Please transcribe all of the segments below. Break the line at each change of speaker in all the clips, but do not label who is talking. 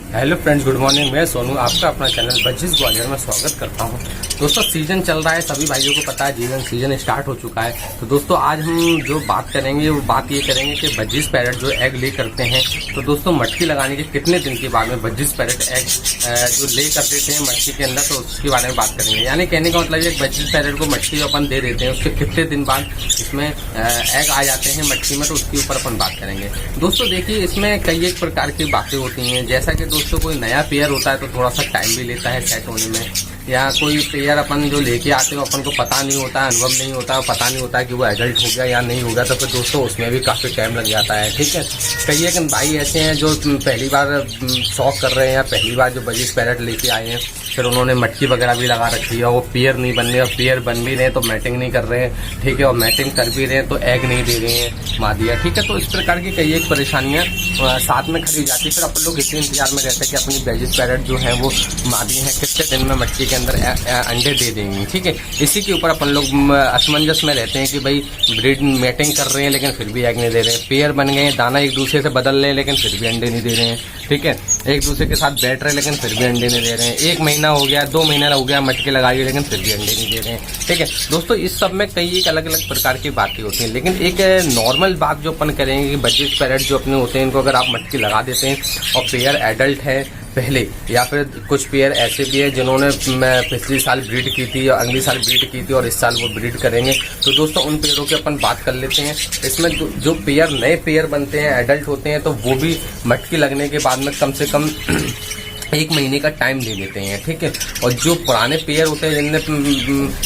Hello friends, good morning. मैं सोनू आपका अपना चैनल बज्जिस ग्वालियर में स्वागत करता हूं। दोस्तों, सीजन चल रहा है, सभी भाइयों को पता है सीजन स्टार्ट हो चुका है। तो दोस्तों, आज हम जो बात करेंगे वो बात ये करेंगे कि बज्जिस पैरेट जो एग ले करते हैं, तो दोस्तों मटकी लगाने के कितने दिन के बाद में बज्जिस पैरेट एग जो ले कर देते हैं मटकी के अंदर, तो उसके बारे में बात करेंगे। यानी कहने का मतलब ये बज्जिस पैरेट को मटकी अपन दे देते हैं, उसके कितने दिन बाद इसमें एग आ जाते हैं मटकी में, तो उसके ऊपर अपन बात करेंगे। दोस्तों देखिए, इसमें कई एक प्रकार की बातें होती हैं। जैसा कि दोस्तों कोई नया पेयर होता है तो थोड़ा सा टाइम भी लेता है सेट होने में, या कोई पेयर अपन जो लेके आते हो अपन को पता नहीं होता है, अनुभव नहीं होता, पता नहीं होता है कि वो एडल्ट हो गया या नहीं हो गया, तो फिर दोस्तों उसमें भी काफ़ी टाइम लग जाता है। ठीक है, कई एक भाई ऐसे हैं जो पहली बार शौक कर रहे हैं या पहली बार जो बज्जिस पैरेट लेके आए हैं, फिर उन्होंने मटकी वगैरह भी लगा रखी है, वो पेयर नहीं बन रहे, और पेयर बन भी रहे हैं तो मैटिंग नहीं कर रहे हैं। ठीक है, और मैटिंग कर भी रहे हैं तो एग नहीं दे रहे हैं मादिया। ठीक है, तो इस प्रकार की कई एक परेशानियां साथ में खड़ी जाती है। फिर अपन लोग इसी इंतजार में रहते हैं कि अपनी बज्जिस पैरेट जो है वो मादी है कितने दिन में मटकी के अंदर अंडे दे देंगी। ठीक है, इसी के ऊपर अपन लोग असमंजस में रहते हैं कि भाई ब्रीड मैटिंग कर रहे हैं लेकिन फिर भी एग नहीं दे रहे हैं, पेयर बन गए हैं, दाना एक दूसरे से बदल रहे हैं लेकिन फिर भी अंडे नहीं दे रहे हैं। ठीक है, एक दूसरे के साथ बैठ रहे हैं लेकिन फिर भी अंडे नहीं दे रहे हैं, 1 महीना हो गया, 2 महीना हो गया मटके लगाई लेकिन फिर भी अंडे नहीं दे रहे हैं। ठीक है दोस्तों, इस सब में कई एक अलग अलग प्रकार की बातें होती हैं, लेकिन एक नॉर्मल बात जो अपन करेंगे कि बज्जिस पैरेट जो अपने होते हैं, इनको अगर आप मटकी लगा देते हैं और पेयर एडल्ट है पहले, या फिर कुछ पेयर ऐसे भी है जिन्होंने पिछली साल ब्रीड की थी और अगली साल ब्रीड की थी और इस साल वो ब्रीड करेंगे, तो दोस्तों उन पेयरों की अपन बात कर लेते हैं। इसमें जो पेयर नए पेयर बनते हैं, एडल्ट होते हैं, तो वो भी मटकी लगने के बाद में कम से कम 1 महीने का टाइम ले लेते हैं। ठीक है, और जो पुराने पेयर होते हैं जिनने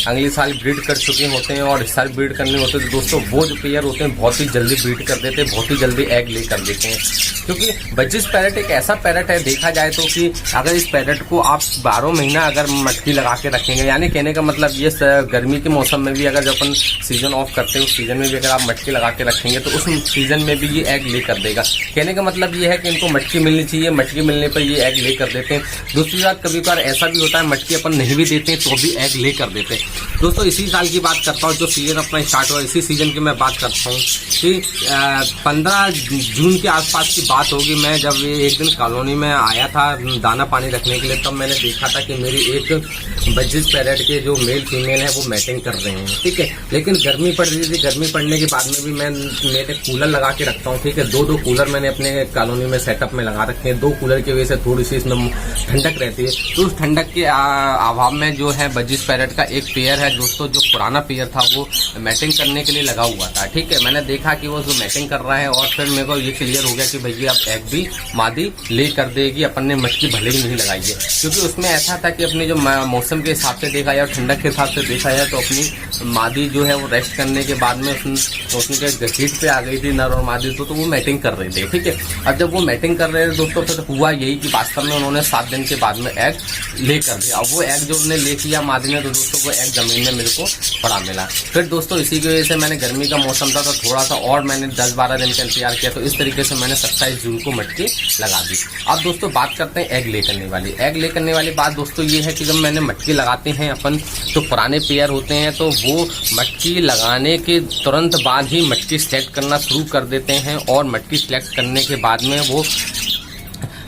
अगले साल ब्रीड कर चुके होते हैं और इस साल ब्रीड करने होते हैं, तो दोस्तों वो जो पेयर होते हैं बहुत ही जल्दी ब्रीड कर देते हैं, बहुत ही जल्दी एग ले कर देते हैं। क्योंकि बज्जिस पैरेट एक ऐसा पैरेट है, देखा जाए तो कि अगर इस पैरेट को आप 12 महीना अगर मटकी लगा के रखेंगे, यानी कहने का मतलब ये गर्मी के मौसम में भी अगर जब अपन सीजन ऑफ करते हैं उस सीजन में भी अगर आप मटकी लगा के रखेंगे तो उस सीजन में भी ये एग ले कर देगा। कहने का मतलब ये है कि इनको मटकी मिलनी चाहिए, मटकी मिलने पर ये एग ले कर देते हैं। दूसरी बात, कभी कभार ऐसा भी होता है मटकी अपन नहीं भी देते हैं तो भी एग ले कर देते हैं। दोस्तों इसी साल की बात करता हूँ, जो सीजन अपना स्टार्ट हुआ इसी सीजन की मैं बात करता हूँ कि 15 जून के आसपास की बात होगी। मैं जब एक दिन कॉलोनी में आया था दाना पानी रखने के लिए, तब मैंने देखा था कि मेरी एक बज्जिस पैरेट के जो मेल फीमेल है वो मैटिंग कर रहे हैं। ठीक है, लेकिन गर्मी पड़ रही थी, गर्मी पड़ने के बाद में भी मेरे कूलर लगा के रखता हूँ। ठीक है, 2 कूलर मैंने अपने कॉलोनी में सेटअप में लगा रखे हैं। 2 कूलर की वजह से थोड़ी सी इसमें ठंडक रहती है, तो उस ठंडक के अभाव में जो है बज्जिस पैरेट का एक पेयर है दोस्तों, जो पुराना पेयर था वो मैटिंग करने के लिए लगा हुआ था। ठीक है, मैंने देखा कि वो जो मैटिंग कर रहा है और फिर मेरे को ये क्लियर हो गया कि भैया अब एग भी मादी ले कर देगी, अपन ने मटकी भले ही नहीं लगाई है। क्योंकि उसमें ऐसा था कि अपने जो मौसम के हिसाब से देखा जाए और ठंडक के हिसाब से देखा जाए तो अपनी मादी जो है वो रेस्ट करने के बाद में उसने हीट पे आ गई थी नर और मादी, तो वो मैटिंग कर रहे थे। ठीक है, अब जब वो मैटिंग कर रहे थे दोस्तों, फिर हुआ यही कि वास्तव में उन्होंने 7 दिन के बाद में एग ले कर दिया। अब वो एग जो उन्होंने ले किया मादी ने, तो दोस्तों वो एग जमीन में मेरे को पड़ा मिला। फिर दोस्तों इसी की वजह से मैंने, गर्मी का मौसम था तो थोड़ा सा और मैंने 10-12 दिन का इंतजार किया, तो इस तरीके से मैंने 27 जून को मटकी लगा दी। अब दोस्तों बात करते हैं एग ले करने वाली। एग ले करने वाली बात दोस्तों ये है कि जब मैंने मटकी लगाते हैं अपन, तो पुराने पेयर होते हैं तो वो मटकी लगाने के तुरंत बाद ही मटकी सिलेक्ट करना शुरू कर देते हैं, और मटकी सिलेक्ट करने के बाद में वो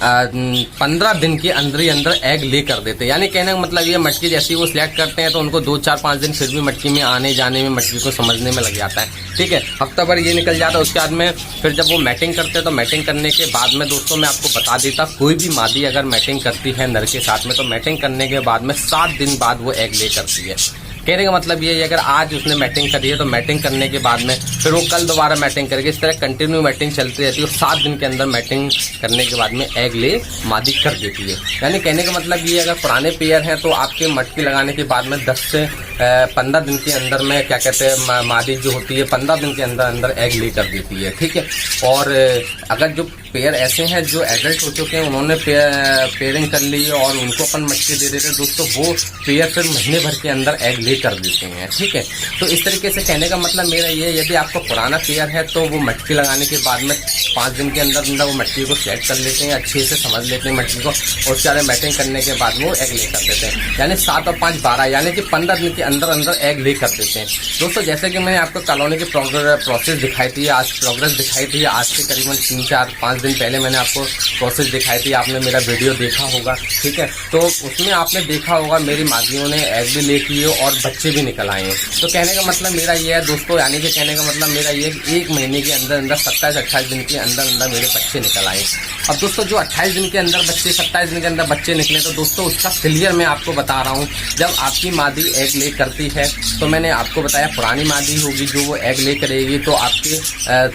15 दिन के अंदर ही अंदर एग ले कर देते हैं। यानी कहने का मतलब ये, मटकी जैसे ही वो सिलेक्ट करते हैं तो उनको 2-4-5 दिन फिर भी मटकी में आने जाने में, मटकी को समझने में लग जाता है। ठीक है, हफ्ता भर ये निकल जाता है। उसके बाद में फिर जब वो मैटिंग करते हैं, तो मैटिंग करने के बाद में दोस्तों मैं आपको बता देता, कोई भी मादी अगर मैटिंग करती है नर के साथ में, तो मैटिंग करने के बाद में 7 दिन बाद वो एग ले करती है। कहने का मतलब ये है, अगर आज उसने मैटिंग करी है तो मैटिंग करने के बाद में फिर वो कल दोबारा मैटिंग करेगी, इस तरह कंटिन्यू मैटिंग चलती रहती है। 7 दिन के अंदर मैटिंग करने के बाद में एग ले मादी कर देती है। यानी कहने का मतलब ये, अगर पुराने पेयर हैं तो आपके मटकी लगाने के बाद में 10 से 15 दिन के अंदर में क्या कहते हैं मादी जो होती है 15 दिन के अंदर अंदर एग ले कर देती है। ठीक है, और अगर जो पेयर ऐसे हैं जो एडल्ट हो चुके हैं, उन्होंने पेयरिंग कर ली और उनको अपन मटकी दे देते हैं दोस्तों, वो पेयर फिर महीने भर के अंदर एग ले कर देते हैं। ठीक है, तो इस तरीके से कहने का मतलब मेरा ये, यदि आपका पुराना पेयर है तो वो मटकी लगाने के बाद में 5 दिन के अंदर अंदर वो मटकी को सेट कर लेते हैं, अच्छे से समझ लेते हैं मटकी को, और सारे मैटिंग करने के बाद वो एग ले कर देते हैं। यानी 7 और 5 12, यानी कि 15 दिन के अंदर अंदर एग ले कर देते हैं। दोस्तों जैसे कि मैंने आपको कॉलोनी की प्रोसेस दिखाई थी, आज प्रोग्रेस दिखाई थी, आज से करीबन 3, 4, 5 दिन पहले मैंने आपको प्रोसेस दिखाई थी, आपने मेरा वीडियो देखा होगा, ठीक है। तो उसमें आपने देखा होगा मेरी मादियों ने एग भी ले किए और बच्चे भी निकल आए हैं। तो कहने का मतलब मेरा ये है दोस्तों, यानी कि कहने का मतलब मेरा ये है कि 1 महीने के अंदर अंदर 27-28 दिन के अंदर अंदर मेरे बच्चे निकल आए। अब दोस्तों जो 28 दिन के अंदर बच्चे, 27 दिन के अंदर बच्चे निकले, तो दोस्तों उसका क्लियर मैं आपको बता रहा हूँ। जब आपकी मादी एग ले करती है तो मैंने आपको बताया पुरानी मादी होगी जो वो एग ले करेगी तो आपके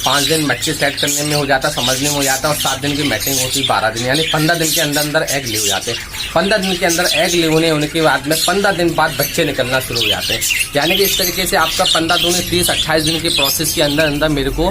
5 दिन बच्चे सेट करने में हो जाता, समझने में हो जाता, और 7 दिन की मैटिंग होती 12 दिन, यानी 15 दिन के अंदर अंदर एग ले हो जाते हैं। 15 दिन के अंदर एग ले होने के बाद में 15 दिन बाद बच्चे निकलना शुरू हो जाते हैं। यानी कि इस तरीके से आपका 15 दूनी 30, 28 दिन की प्रोसेस के अंदर अंदर मेरे को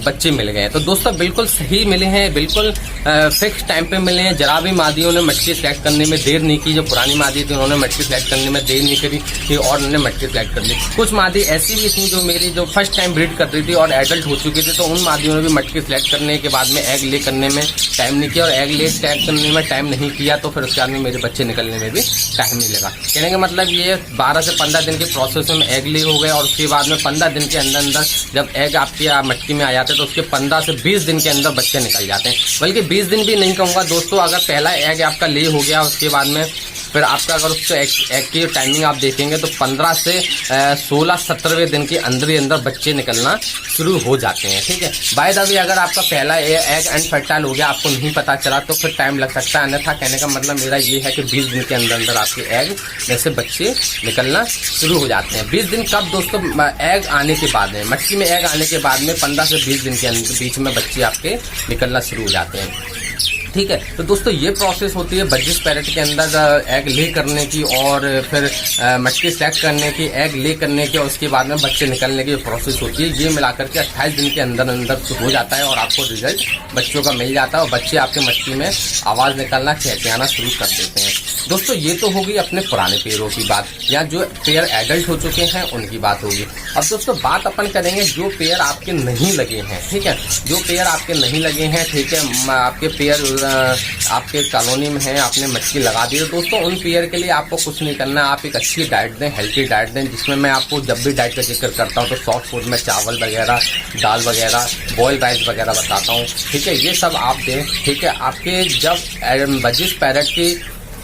बच्चे मिल गए। तो दोस्तों बिल्कुल सही मिले हैं, बिल्कुल फिक्स टाइम पे मिले हैं। जरा भी मादियों ने मटकी सेलेक्ट करने में देर नहीं की। जो पुरानी मादी थी उन्होंने मटकी सेलेक्ट करने में देर नहीं करी और उन्होंने मटकी सेलेक्ट कर ली। कुछ मादी ऐसी भी थी जो मेरी जो फर्स्ट टाइम ब्रीड कर रही थी और एडल्ट हो चुकी थी, तो उन मादियों ने भी मटकी सेलेक्ट करने के बाद में एग ले करने में टाइम नहीं किया, और एग ले सेलेक्ट करने में टाइम नहीं किया तो फिर उसके बाद में मेरे बच्चे निकलने में भी टाइम नहीं लगा। कहने का मतलब ये 12 से 15 दिन के प्रोसेस में एग ले हो गए, और उसके बाद में 15 दिन के अंदर अंदर जब एग आपकी मटकी में आ जाते हैं तो उसके 15 से 20 दिन के अंदर बच्चे निकल जाते हैं। बल्कि 20 दिन भी नहीं कहूँगा दोस्तों, अगर पहला एग आपका ले हो गया उसके बाद में फिर आपका अगर उसको एग की टाइमिंग आप देखेंगे तो 15 से 16-17वें दिन के अंदर ही अंदर बच्चे निकलना शुरू हो जाते हैं, ठीक है। बाय द वे अगर आपका पहला एग अनफर्टाइल हो गया, आपको नहीं पता चला, तो फिर टाइम लग सकता है। अन्यथा कहने का मतलब मेरा ये है कि 20 दिन के अंदर अंदर आपके एग जैसे बच्चे निकलना शुरू हो जाते हैं। 20 दिन कब दोस्तों? एग आने के बाद में, मटकी में एग आने के बाद में 15 से 20 दिन के बीच में बच्चे आपके निकलना शुरू हो जाते हैं, ठीक है। तो दोस्तों ये प्रोसेस होती है बजिस पैरेट के अंदर एग ले करने की, और फिर मटकी सेलेक्ट करने की, एग ले करने की, और उसके बाद में बच्चे निकलने की प्रोसेस होती है। ये मिलाकर के 28 दिन के अंदर अंदर हो जाता है और आपको रिजल्ट बच्चों का मिल जाता है और बच्चे आपके मटकी में आवाज़ निकालना, चहचहाना शुरू कर देते हैं। दोस्तों ये तो होगी अपने पुराने पेयरों की बात, या जो पेयर एडल्ट हो चुके हैं उनकी बात होगी। अब दोस्तों बात अपन करेंगे जो पेयर आपके नहीं लगे हैं, ठीक है। जो पेयर आपके नहीं लगे हैं, ठीक है, आपके पेयर आपके कॉलोनी में है, आपने मटकी लगा दी, तो दोस्तों उन पेयर के लिए आपको कुछ नहीं करना है। आप एक अच्छी डाइट दें, हेल्थी डाइट दें, जिसमें मैं आपको जब भी डाइट का जिक्र करता हूँ तो सॉफ्ट फूड में चावल वगैरह, दाल वगैरह, बॉइल्ड राइस वगैरह बताता हूँ, ठीक है। ये सब आप दें, ठीक है। आपके जब बजिस पैरेट की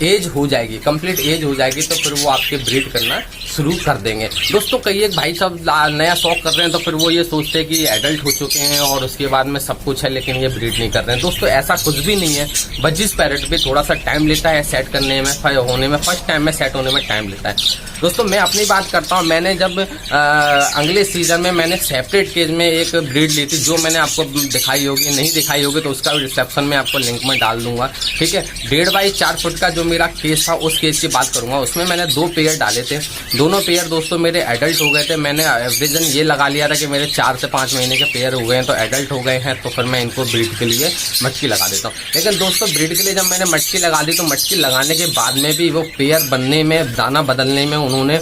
एज हो जाएगी, कंप्लीट एज हो जाएगी, तो फिर वो आपके ब्रीड करना शुरू कर देंगे। दोस्तों कई एक भाई सब नया शौक कर रहे हैं तो फिर वो ये सोचते हैं कि एडल्ट हो चुके हैं और उसके बाद में सब कुछ है लेकिन ये ब्रीड नहीं कर रहे हैं। दोस्तों ऐसा कुछ भी नहीं है। बजिस पैरेट भी थोड़ा सा टाइम लेता है सेट करने में, होने में, फर्स्ट टाइम में सेट होने में टाइम लेता है। दोस्तों मैं अपनी बात करता हूँ, मैंने जब अगले सीजन में मैंने सेपरेट केज में एक ब्रीड ली थी, जो मैंने आपको दिखाई होगी, नहीं दिखाई होगी तो उसका डिस्क्रिप्शन में आपको लिंक में डाल दूंगा, ठीक है। 1.5 बाई 4 फुट का जो मेरा केज था उस केज की बात करूंगा। उसमें मैंने 2 पेयर डाले थे, दोनों पेयर दोस्तों मेरे एडल्ट हो गए थे। मैंने एवरेजन ये लगा लिया था कि मेरे 4 से 5 महीने के पेयर हो गए हैं, तो एडल्ट हो गए हैं, तो फिर मैं इनको ब्रीड के लिए मटकी लगा देता हूँ। लेकिन दोस्तों ब्रीड के लिए जब मैंने मटकी लगा दी तो मटकी लगाने के बाद में भी वो पेयर बनने में, दाना बदलने में उन्होंने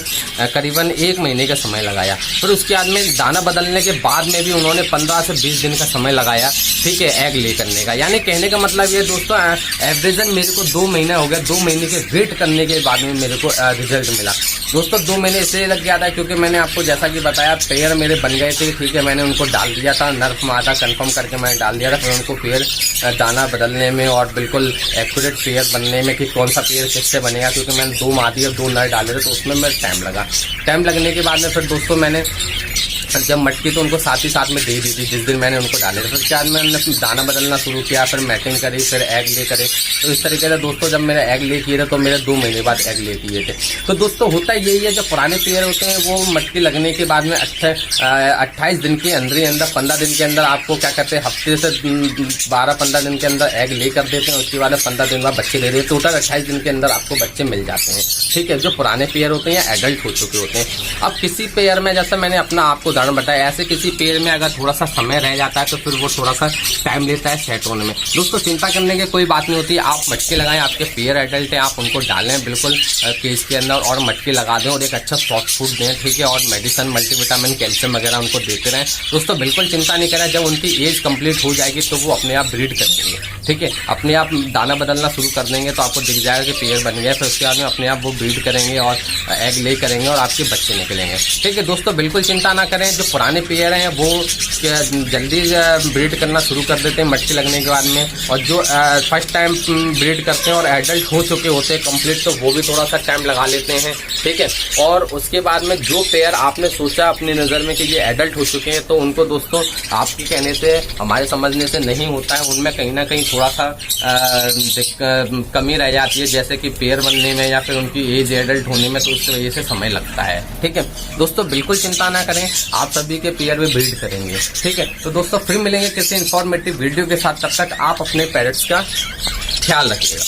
करीबन 1 महीने का समय लगाया। फिर उसके बाद में दाना बदलने के बाद में भी उन्होंने 15 से 20 दिन का समय लगाया, ठीक है, एग ले करने का। यानी कहने का मतलब ये दोस्तों एवरेजन मेरे को 2 महीना हो गया, 2 महीने के वेट करने के बाद में मेरे को रिजल्ट मिला। दोस्तों 2 महीने इसलिए लग गया था क्योंकि मैंने आपको जैसा कि बताया पेयर मेरे बन गए थे, ठीक है। मैंने उनको डाल दिया था, नर्फ मादा कंफर्म करके मैंने डाल दिया था। फिर उनको पेयर दाना बदलने में और बिल्कुल एक्यूरेट पेयर बनने में कि कौन सा पेयर किससे बनेगा, क्योंकि मैंने 2 मादी और 2 नर डाले थे तो उसमें मेरा टाइम लगा। टाइम लगने के बाद में फिर दोस्तों मैंने जब मटकी तो उनको साथ ही साथ में दे दी थी जिस दिन मैंने उनको डाले थे। फिर क्या मैंने दाना बदलना शुरू किया, फिर मैटिंग करी, फिर एग ले करे। तो इस तरीके से दोस्तों जब मेरे एग ले किए थे तो मेरे 2 महीने बाद एग ले किए थे। तो दोस्तों होता यही है, जो पुराने पेयर होते हैं वो मटकी लगने के बाद में 28 दिन के अंदर ही अंदर, 15 दिन के अंदर आपको क्या कहते हैं, हफ्ते से 12-15 दिन के अंदर एग ले कर देते हैं। उसके बाद 15 दिन बाद बच्चे दे देते हैं। टोटल 28 दिन के अंदर आपको बच्चे मिल जाते हैं, ठीक है, जो पुराने पेयर होते हैं या एडल्ट हो चुके होते हैं। अब किसी पेयर में, जैसे मैंने अपना आपको उदाहरण बताया, ऐसे किसी पेड़ में अगर थोड़ा सा समय रह जाता है तो फिर वो थोड़ा सा टाइम लेता है सेट होने में। दोस्तों चिंता करने की कोई बात नहीं होती। आप मटके लगाएं, आपके पेयर एडल्ट हैं, आप उनको डालें बिल्कुल केज के अंदर और मटके लगा दें और एक अच्छा सॉफ्ट फूड दें, ठीक है, और मेडिसिन, मल्टीविटामिन, कैल्शियम वगैरह उनको देते रहें। दोस्तों बिल्कुल चिंता नहीं करें, जब उनकी एज कंप्लीट हो जाएगी तो वो अपने आप ब्रीड कर देंगे। ठीक है। अपने आप दाना बदलना शुरू कर देंगे तो आपको दिख जाएगा कि पेयर बन गया, फिर उसके बाद में अपने आप वो ब्रीड करेंगे और एग ले करेंगे और आपके बच्चे निकलेंगे। ठीक है दोस्तों, बिल्कुल चिंता ना करें। जो पुराने पेयर हैं वो जल्दी ब्रीड करना शुरू कर देते हैं मटकी लगने के बाद में, और जो फर्स्ट टाइम ब्रीड करते हैं और एडल्ट हो चुके होते हैं कंप्लीट, तो वो भी थोड़ा सा टाइम लगा लेते हैं। ठीक है, और उसके बाद में जो पेयर आपने सोचा अपनी नज़र में कि ये एडल्ट हो चुके हैं, तो उनको दोस्तों आपके कहने से, हमारे समझने से नहीं होता है, उनमें कहीं ना कहीं थोड़ा सा कमी रह जाती है, जैसे कि पेयर बनने में या फिर उनकी एज एडल्ट होने में, तो उस वजह से समय लगता है। ठीक है दोस्तों, बिल्कुल चिंता ना करें, आप सभी के पेयर भी ब्रीड करेंगे। ठीक है, तो दोस्तों फिर मिलेंगे किसी इंफॉर्मेटिव वीडियो के साथ, तब तक आप अपने पेरेंट्स का ख्याल रखिएगा।